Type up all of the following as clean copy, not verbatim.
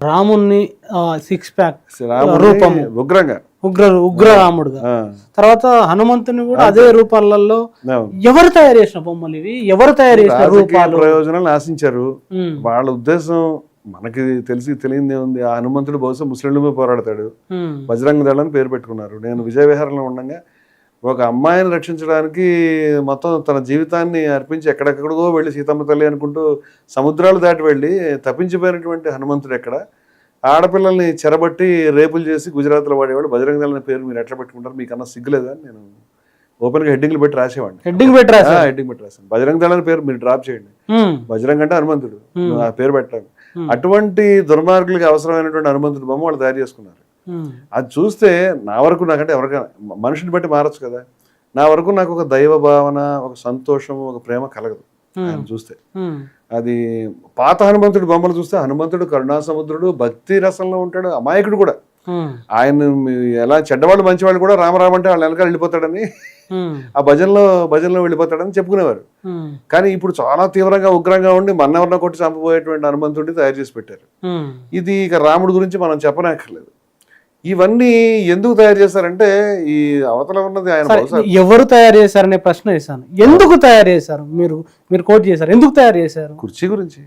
రాముణ్ణి six pack రాముడిని రూపము ఉగ్రంగా ఉగ్ర రాముడుగా, తర్వాత హనుమంతుని కూడా అదే రూపాలలో ఎవరు తయారు చేసిన బొమ్మలు ఇవి? ఎవరు తయారు చేసిన రూపాలు? ప్రయోజనాలు ఆశించారు. వాళ్ళ ఉద్దేశం మనకి తెలియదే ఉంది. ఆ హనుమంతుడు బహుశా ముస్లింల మీద పోరాడతాడు, బజరంగ దళాన్ని పేరు పెట్టుకున్నారు. నేను విజయ విహారంలో ఉండగా ఒక అమ్మాయిని రక్షించడానికి మొత్తం తన జీవితాన్ని అర్పించి ఎక్కడెక్కడికో వెళ్ళి సీతమ్మ తల్లి అనుకుంటూ సముద్రాలు దాటి వెళ్ళి తప్పించిపోయినటువంటి హనుమంతుడు ఎక్కడ? ఆడపిల్లల్ని చెరబట్టి రేపులు చేసి గుజరాత్లో వాడేవాడు. బజరంగ దళం పేరు మీరు ఎట్లా పెట్టుకుంటారు? మీకన్నా సిగ్గులేదా? నేను ఓపెన్గా హెడ్డింగ్లు పెట్టి రాసేవాడిని. హెడ్డింగ్ పెట్టి రాశాను. బజరంగ దళం పేరు మీరు డ్రాప్ చేయండి. బజరంగ అంటే హనుమంతుడు, ఆ పేరు పెట్టాలి. అటువంటి దుర్మార్గులకి అవసరమైనటువంటి హనుమంతుడు బొమ్మ వాళ్ళు తయారు చేసుకున్నారు. అది చూస్తే నా వరకు, నాకంటే ఎవరికైనా మనిషిని బట్టి మారచ్చు కదా, నా వరకు నాకు ఒక దైవ భావన, ఒక సంతోషం, ఒక ప్రేమ కలగదు ఆయన చూస్తే. అది పాత హనుమంతుడి బొమ్మలు చూస్తే హనుమంతుడు కరుణాసముద్రుడు, భక్తి రసంలో ఉంటాడు, అమాయకుడు కూడా. ఆయన ఎలా చెడ్డవాళ్ళు మంచివాళ్ళు కూడా రామరామ అంటే వాళ్ళ వెనకాల వెళ్ళిపోతాడని, ఆ భజనలో వెళ్ళిపోతాడని చెప్పుకునేవారు. కానీ ఇప్పుడు చాలా తీవ్రంగా ఉగ్రంగా ఉండి మన్నెవరిన కొట్టి చంపబోయేటువంటి హనుమంతుడిని తయారు చేసి పెట్టారు. ఇది ఇక రాముడి గురించి మనం చెప్పనక్కర్లేదు. ఇవన్నీ ఎందుకు తయారు చేశారంటే ఈ అవతల ఉన్నది ఆయన ఎవరు తయారు చేశారనే ప్రశ్న వేశాను. ఎందుకు తయారు చేశారు? మీరు కోట్ చేశారు, ఎందుకు తయారు చేశారు? కుర్చీ గురించి.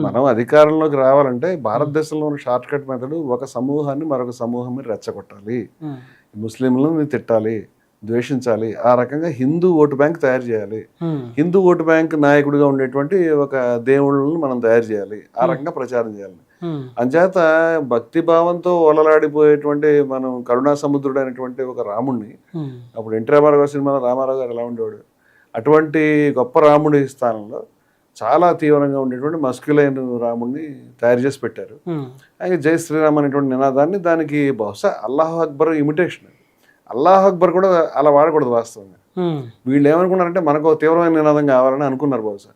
మనం అధికారంలోకి రావాలంటే భారతదేశంలో ఉన్న షార్ట్ కట్ మెథడ్ ఒక సమూహాన్ని మరొక సమూహాన్ని రెచ్చగొట్టాలి, ముస్లింలను తిట్టాలి, ద్వేషించాలి. ఆ రకంగా హిందూ ఓటు బ్యాంక్ తయారు చేయాలి. హిందూ ఓటు బ్యాంక్ నాయకుడిగా ఉండేటువంటి ఒక దేవుళ్ళను మనం తయారు చేయాలి. ఆ రకంగా ప్రచారం చేయాలి. అంచేత భక్తి భావంతో ఓలలాడిపోయేటువంటి మనం కరుణా సముద్రుడు అయినటువంటి ఒక రాముడిని, అప్పుడు ఎన్టీ రామారావు గారి సినిమాలో రామారావు గారు ఎలా ఉండేవాడు, అటువంటి గొప్ప రాముడి స్థానంలో చాలా తీవ్రంగా ఉండేటువంటి మస్క్యులైన్ రాముడిని తయారు చేసి పెట్టారు. ఆయన జై శ్రీరామ్ అనేటువంటి నినాదాన్ని, దానికి బహుశా అల్లాహ్ అక్బర్ ఇమిటేషన్. అల్లాహ్ అక్బర్ కూడా అలా వాడకూడదు వాస్తవంగా. వీళ్ళు ఏమనుకున్నారంటే మనకు తీవ్రమైన నినాదం కావాలని అనుకున్నారు బహుశా.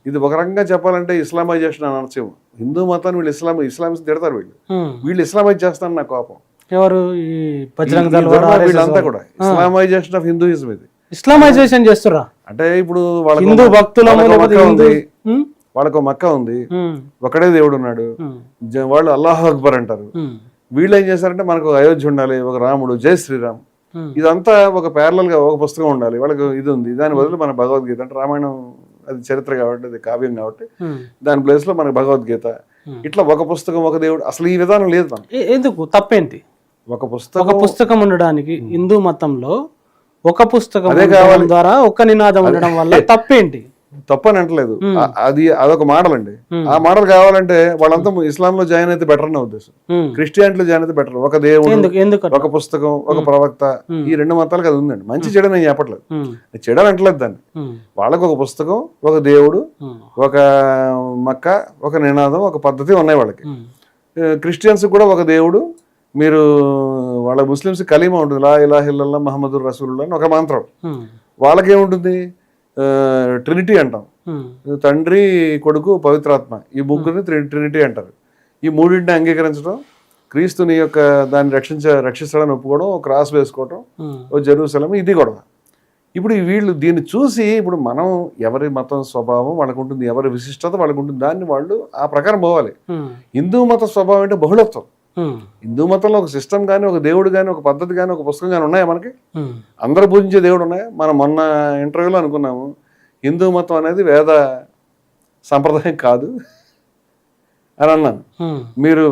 ఇది ఒక రకంగా చెప్పాలంటే ఇస్లామైజేషన్ అని అనొచ్చేమో. హిందూ మతాన్ని వీళ్ళు ఇస్లామిస్ట్ తిడతారు. వీళ్ళు ఇస్లామైజ్ చేస్తాను నా కోపం. ఎవరు? వీళ్ళంతా కూడా ఇస్లామైజేషన్ ఆఫ్ హిందూయిజం. ఇది ఇస్లామైజేషన్ చేస్తురా అంటే ఇప్పుడు హిందూ భక్తుల వాళ్ళకు మక్క ఉంది, ఒకడే దేవుడు ఉన్నాడు, వాళ్ళు అల్లాహ్ అక్బర్ అంటారు. వీళ్ళు ఏం చేశారంటే మనకు అయోధ్య ఉండాలి, ఒక రాముడు, జై శ్రీరామ్, ఇదంతా ఒక ప్యారలల్ గా ఒక పుస్తకం ఉండాలి, వాళ్ళకి ఇది ఉంది. దాని బదులు మన భగవద్గీత అంటే రామాయణం అది చరిత్ర కాబట్టి, అది కావ్యం కాబట్టి దాని ప్లేస్ లో మనకు భగవద్గీత, ఇట్లా ఒక పుస్తకం ఒక దేవుడు. అసలు ఈ విధానం లేదు మనకి. ఎందుకు? తప్పేంటి? ఒక పుస్తకం ఉండడానికి హిందూ మతంలో ఒక పుస్తకం ద్వారా ఒక నినాదం ఉండడం వల్ల తప్పేంటి? తప్పని అంటలేదు. అది అదొక మోడల్ అండి. ఆ మోడల్ కావాలంటే వాళ్ళంతా ఇస్లాంలో జాయిన్ అయితే బెటర్ అన్న ఉద్దేశం, క్రిస్టియానిటీలో జాయిన్ అయితే బెటర్. ఒక దేవుడు, ఒక పుస్తకం, ఒక ప్రవక్త, ఈ రెండు మతాలకు అది ఉందండి. మంచి చెడు నేను చెప్పట్లేదు, చెడని అంటలేదు దాన్ని. వాళ్ళకు ఒక పుస్తకం, ఒక దేవుడు, ఒక మక్క, ఒక నినాదం, ఒక పద్ధతి ఉన్నాయి వాళ్ళకి. క్రిస్టియన్స్ కూడా ఒక దేవుడు, మీరు వాళ్ళ ముస్లిమ్స్ కలీమా ఉంటుంది, లా ఇలాహ ఇల్లల్లాహ్ ముహమ్మదుర్ రసూలుల్లాహ్ అని ఒక మంత్రం. వాళ్ళకేముంటుంది? ట్రినిటీ అంటాం, తండ్రి, కొడుకు, పవిత్రాత్మ, ఈ ముగ్గురిని ట్రినిటీ అంటారు. ఈ మూడింటిని అంగీకరించడం, క్రీస్తుని యొక్క దాన్ని రక్షిస్తాడని ఒప్పుకోవడం, క్రాస్ వేసుకోవడం, జెరూసలేం, ఇది గొడవ. ఇప్పుడు వీళ్ళు దీన్ని చూసి ఇప్పుడు మనం ఎవరి మతం స్వభావం వాళ్ళకు ఉంటుంది, ఎవరి విశిష్టత వాళ్ళకు ఉంటుంది, దాన్ని వాళ్ళు ఆ ప్రకారం పోవాలి. హిందూ మత స్వభావం అంటే బహుళత్వం. హిందూ మతంలో ఒక సిస్టమ్ కానీ, ఒక దేవుడు కానీ, ఒక పద్ధతి కానీ, ఒక పుస్తకం కానీ ఉన్నాయా మనకి? అందరూ పూజించే దేవుడు ఉన్నాయా? మనం మొన్న ఇంటర్వ్యూలో అనుకున్నాము హిందూ మతం అనేది వేద సంప్రదాయం కాదు అని అన్నాను. మీరు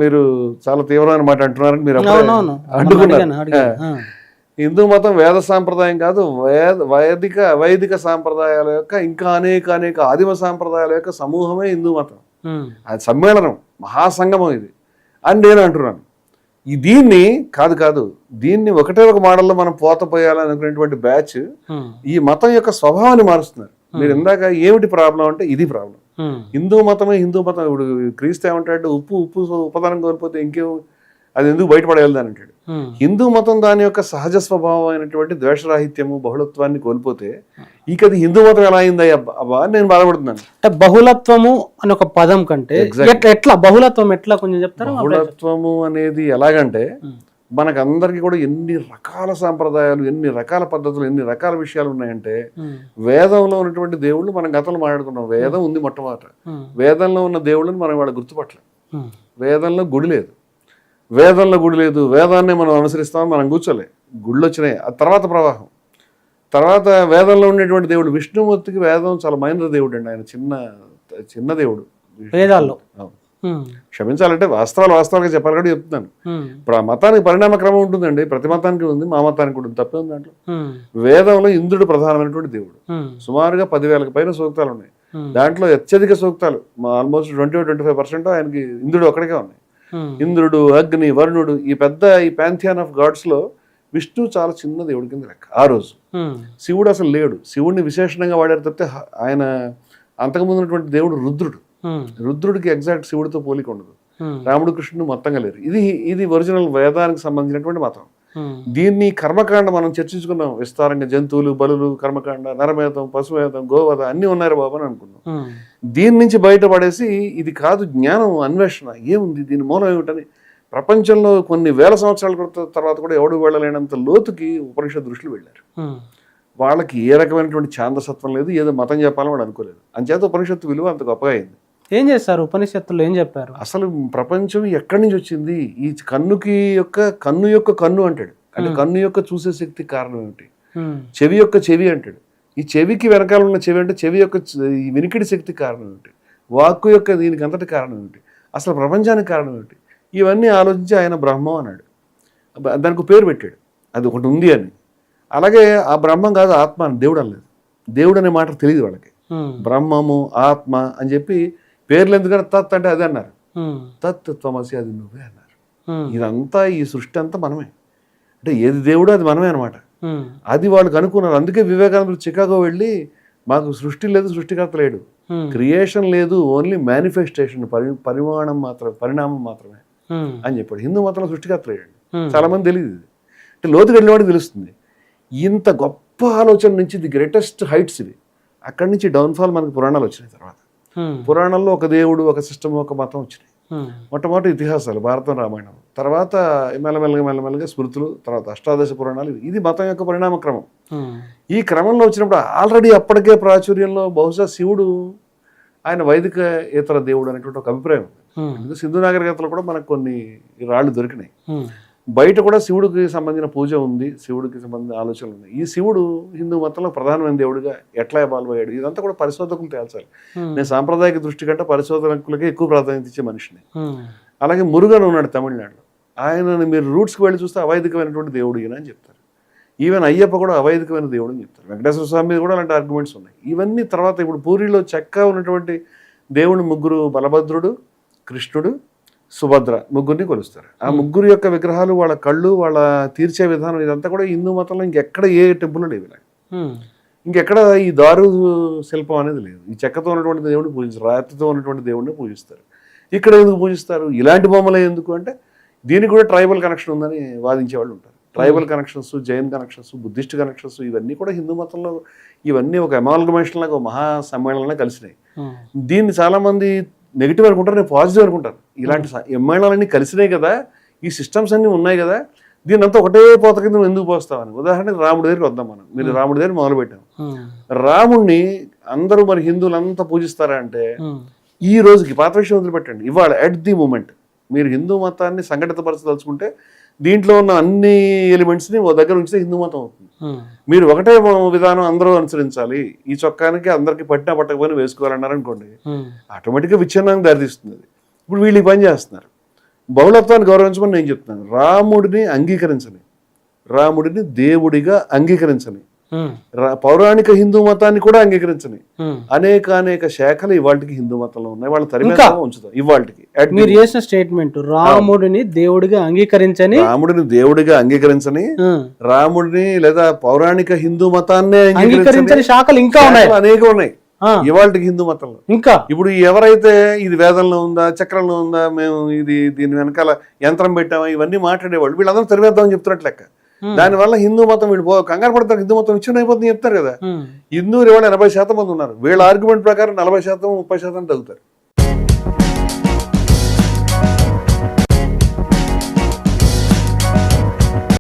మీరు చాలా తీవ్రమైన మాట అంటున్నారని మీరు అంటున్నారు. హిందూ మతం వేద సాంప్రదాయం కాదు, వైదిక సాంప్రదాయాల యొక్క ఇంకా అనేక ఆదిమ సాంప్రదాయాల యొక్క సమూహమే హిందూ మతం. అది సమ్మేళనం, మహాసంగమం ఇది అని నేను అంటున్నాను. దీన్ని కాదు దీన్ని ఒకటే ఒక మోడల్లో మనం పోయాలనుకునేటువంటి బ్యాచ్ ఈ మతం యొక్క స్వభావాన్ని మారుస్తున్నారు. మీరు ఇందాక ఏమిటి ప్రాబ్లం అంటే ఇది ప్రాబ్లం. హిందూ మతమే హిందూ మతం. ఇప్పుడు క్రీస్తు ఏమంటాడు? ఉప్పు ఉపదానం కోల్పోతే ఇంకేం, అది ఎందుకు బయటపడేయాలి అని అంటాడు. హిందూ మతం దాని యొక్క సహజ స్వభావం అయినటువంటి ద్వేషరాహిత్యము, బహుళత్వాన్ని కోల్పోతే ఇక అది హిందూ మతం ఎలా అయిందా అబ్బా అని నేను బాధపడుతున్నాను. బహుళత్వము అని ఒక పదం కంటే ఎట్లా బహుళత్వం ఎట్లా కొంచెం చెప్తారా? బహుళత్వము అనేది ఎలాగంటే మనకందరికి కూడా ఎన్ని రకాల సాంప్రదాయాలు, ఎన్ని రకాల పద్ధతులు, ఎన్ని రకాల విషయాలు ఉన్నాయంటే వేదంలో ఉన్నటువంటి దేవుళ్ళు మనం గతంలో మాట్లాడుకున్నాం. వేదం ఉంది మొట్టమొదట, వేదంలో ఉన్న దేవుళ్ళని మనం వాళ్ళ గుర్తుపట్టలేం. వేదంలో గుడి లేదు, వేదంలో గుడి లేదు, వేదాన్ని మనం అనుసరిస్తామని మనం కూర్చోలే. గుళ్ళు వచ్చినాయి, ఆ తర్వాత ప్రవాహం. తర్వాత వేదంలో ఉండేటువంటి దేవుడు విష్ణుమూర్తికి వేదం చాలా మైనర్ దేవుడు అండి. ఆయన చిన్న దేవుడు వేదాల్లో. క్షమించాలంటే వాస్తవాలుగా చెప్పాలి కూడా చెప్తున్నాను. ఇప్పుడు ఆ మతానికి పరిణామ క్రమం ఉంటుందండి, ప్రతి మతానికి ఉంది, మా మతానికి కూడా ఉంది, తప్పే ఉంది దాంట్లో. వేదంలో ఇంద్రుడు ప్రధానమైనటువంటి దేవుడు. సుమారుగా 10,000కి పైన సూక్తాలు ఉన్నాయి. దాంట్లో అత్యధిక సూక్తాలు ఆల్మోస్ట్ 20-25% ఆయనకి ఇంద్రుడు ఒక్కడికే ఉన్నాయి. ఇంద్రుడు, అగ్ని, వరుణుడు, ఈ ప్యాంథియాన్ ఆఫ్ గాడ్స్ లో విష్ణు చాలా చిన్న దేవుడి కింద లెక్క ఆ రోజు. శివుడు అసలు లేడు, శివుడిని విశేషణంగా వాడారు తప్పితే ఆయన అంతకుముందు ఉన్నటువంటి దేవుడు రుద్రుడికి ఎగ్జాక్ట్ శివుడితో పోలిక ఉండదు. రాముడు, కృష్ణుడు మొత్తంగా లేరు. ఇది ఒరిజినల్ వేదానికి సంబంధించినటువంటి మతం. దీన్ని కర్మకాండ మనం చర్చించుకున్నాం విస్తారంగా. జంతువులు, బలులు, కర్మకాండ, నరమేధం, పశుమేధం, గోవధ అన్ని ఉన్నారు బాబు అని అనుకున్నాం. దీని నుంచి బయటపడేసి ఇది కాదు జ్ఞానం, అన్వేషణ ఏముంది, దీని మూలం ఏమిటని ప్రపంచంలో కొన్ని వేల సంవత్సరాల తర్వాత కూడా ఎవడు వెళ్ళలేనంత లోతుకి ఉపనిషత్ దృష్టిలో వెళ్ళారు. వాళ్ళకి ఏ రకమైనటువంటి ఛాందసత్వం లేదు, ఏదో మతం చెప్పాలని వాడు అనుకోలేదు. అంచేత ఉపనిషత్తు విలువ అంత గొప్పగా అయింది. ఏం చేస్తారు ఉపనిషత్తులో, ఏం చెప్పారు? అసలు ప్రపంచం ఎక్కడి నుంచి వచ్చింది, ఈ కన్ను యొక్క కన్ను అంటాడు, అంటే కన్ను యొక్క చూసే శక్తి కారణం ఏమిటి, చెవి యొక్క చెవి అంటాడు, ఈ చెవికి వెనకాల ఉన్న చెవి అంటే చెవి యొక్క ఈ వినికిడి శక్తి కారణం ఏమిటి, వాక్కు యొక్క దీనికి అంతటి కారణం ఏమిటి, అసలు ప్రపంచానికి కారణం ఏమిటి, ఇవన్నీ ఆలోచించి ఆయన బ్రహ్మం అన్నాడు. దానికి పేరు పెట్టాడు, అది ఒకటి ఉంది అని. అలాగే ఆ బ్రహ్మం కాదు ఆత్మ అని దేవుడు అనలేదు. దేవుడు అనే మాట తెలియదు వాళ్ళకి. బ్రహ్మము, ఆత్మ అని చెప్పి పేర్లు ఎందుకంటే తత్ అంటే అదే అన్నారు. తత్ త్వమసి, అది నువ్వే అన్నారు. ఇదంతా ఈ సృష్టి అంతా మనమే, అంటే ఏది దేవుడు అది మనమే అనమాట. అది వాళ్ళు కనుక్కున్నారు. అందుకే వివేకానందుడు చికాగో వెళ్ళి మాకు సృష్టి లేదు, సృష్టికర్త లేడు, క్రియేషన్ లేదు, ఓన్లీ మేనిఫెస్టేషన్, పరిణామం మాత్రమే అని చెప్పాడు. హిందూ మతంలో సృష్టికర్త లేడు. చాలా మంది తెలియదు. అంటే లోతుకి వెళ్ళినవాడికి తెలుస్తుంది. ఇంత గొప్ప ఆలోచన నుంచి ది గ్రేటెస్ట్ హైట్స్ ఇవి. అక్కడి నుంచి డౌన్ఫాల్ మనకు పురాణాలు వచ్చినాయి. తర్వాత పురాణాల్లో ఒక దేవుడు, ఒక సిస్టమ్, ఒక మతం వచ్చినాయి. మొట్టమొదటి ఇతిహాసాలు, భారతం, రామాయణం, తర్వాత మెల్లమెల్లగా స్మృతులు, తర్వాత అష్టాదశ పురాణాలు. ఇది మతం యొక్క పరిణామ క్రమం. ఈ క్రమంలో వచ్చినప్పుడు ఆల్రెడీ అప్పటికే ప్రాచుర్యంలో బహుశా శివుడు ఆయన వైదిక ఇతర దేవుడు అనేటువంటి ఒక అభిప్రాయం ఉంది. సింధు నాగరికతలో కూడా మనకు కొన్ని రాళ్ళు దొరికినాయి. బయట కూడా శివుడికి సంబంధించిన పూజ ఉంది, శివుడికి సంబంధించిన ఆలోచనలు ఉన్నాయి. ఈ శివుడు హిందూ మతంలో ప్రధానమైన దేవుడిగా ఎట్లా ఎవాల్వ్ అయ్యాడు, ఇదంతా కూడా పరిశోధకులు తేల్చాలి. నేను సాంప్రదాయిక దృష్టి కంటే పరిశోధకులకే ఎక్కువ ప్రాధాన్యత ఇచ్చే మనిషిని. అలాగే మురుగన్ ఉన్నాడు తమిళనాడులో. ఆయనని మీరు రూట్స్కి వెళ్ళి చూస్తే అవైదికమైనటువంటి దేవుడు ఈయన అని చెప్తారు. ఈవెన్ అయ్యప్ప కూడా అవైదికమైన దేవుడు అని చెప్తారు. వెంకటేశ్వర స్వామి మీద కూడా అలాంటి ఆర్గ్యుమెంట్స్ ఉన్నాయి. ఇవన్నీ తర్వాత ఇప్పుడు పూరిలో చక్కగా ఉన్నటువంటి దేవుడు ముగ్గురు, బలభద్రుడు, కృష్ణుడు, సుభద్ర, ముగ్గురిని కొలుస్తారు. ఆ ముగ్గురు యొక్క విగ్రహాలు, వాళ్ళ కళ్ళు, వాళ్ళ తీర్చే విధానం, ఇదంతా కూడా హిందూ మతంలో ఇంకెక్కడ ఏ టెంపుల్లో లేవు. ఇంకెక్కడ ఈ దారు శిల్పం అనేది లేదు. ఈ చెక్కతో ఉన్నటువంటి దేవుడిని పూజిస్తారు, రాతితో ఉన్నటువంటి దేవుడిని పూజిస్తారు. ఇక్కడ ఎందుకు పూజిస్తారు, ఇలాంటి బొమ్మలే ఎందుకు అంటే దీనికి కూడా ట్రైబల్ కనెక్షన్ ఉందని వాదించే వాళ్ళు ఉంటారు. Tribal connections, Jain connections, Buddhist connections, ఇవన్నీ కూడా హిందూ మతంలో ఇవన్నీ ఒక అమాల్గమేషన్ లాగా, ఒక మహా సమ్మేళనంలో కలిసినాయి. దీన్ని చాలా మంది నెగిటివ్ అనుకుంటారు, నేను పాజిటివ్ అనుకుంటాను. ఇలాంటి ఎమ్మెల్యేలన్నీ కలిసినాయి కదా, ఈ సిస్టమ్స్ అన్నీ ఉన్నాయి కదా, దీని అంతా ఒకటే పోత కింద నువ్వు ఎందుకు పోస్తావని. ఉదాహరణకి రాముడి దగ్గరికి వద్దాం మనం. మీరు రాముడి దగ్గర మొదలు పెట్టాం. రాముడిని అందరూ మరి హిందువులంతా పూజిస్తారా అంటే ఈ రోజుకి, పాత విషయం వదిలిపెట్టండి, ఇవాళ ఎట్ ది మూమెంట్ మీరు హిందూ మతాన్ని సంఘటితపరచదలుచుకుంటే దీంట్లో ఉన్న అన్ని ఎలిమెంట్స్ని ఓ దగ్గర ఉంచితే హిందూ మతం అవుతుంది. మీరు ఒకటే విధానం అందరూ అనుసరించాలి, ఈ చొక్కానికి అందరికి పట్టినా పట్టకపోయినా వేసుకోవాలన్నారు అనుకోండి, ఆటోమేటిక్గా విచ్ఛిన్నానికి దారితీస్తుంది. ఇప్పుడు వీళ్ళు ఈ పని చేస్తున్నారు. బహుళత్వాన్ని గౌరవించమని నేను చెప్తున్నాను. రాముడిని అంగీకరించని, రాముడిని దేవుడిగా అంగీకరించని, పౌరాణిక హిందూ మతాన్ని కూడా అంగీకరించని అనేక శాఖలు ఇవాళకి హిందూ మతంలో ఉన్నాయి. వాళ్ళ తరిమేగా ఉంచుతాం ఇవాళకి. మీరు చేసిన స్టేట్మెంట్ రాముడిని దేవుడిగా అంగీకరించని, రాముడిని లేదా పౌరాణిక హిందూ మతాన్ని అంగీకరించని శాఖలు ఇంకా ఉన్నాయి, అనేక ఉన్నాయి ఇవాళకి హిందూ మతంలో. ఇంకా ఇప్పుడు ఎవరైతే ఇది వేదంలో ఉందా, చక్రంలో ఉందా, మేము దీని వెనకాల యంత్రం పెట్టామా, ఇవన్నీ మాట్లాడేవాళ్ళు వీళ్ళందరూ తరివేద్దామని చెప్తున్నట్లు లెక్క. దానివల్ల హిందూ మతం వీళ్ళు కంగారు పడతారు, హిందూ మతం విచ్ఛిన్నం అయిపోతుంది చెప్తారు కదా. హిందువులు ఇవాళ 80% మంది ఉన్నారు. వీళ్ళ ఆర్గ్యుమెంట్ ప్రకారం 40%, 30% తగ్గుతారు.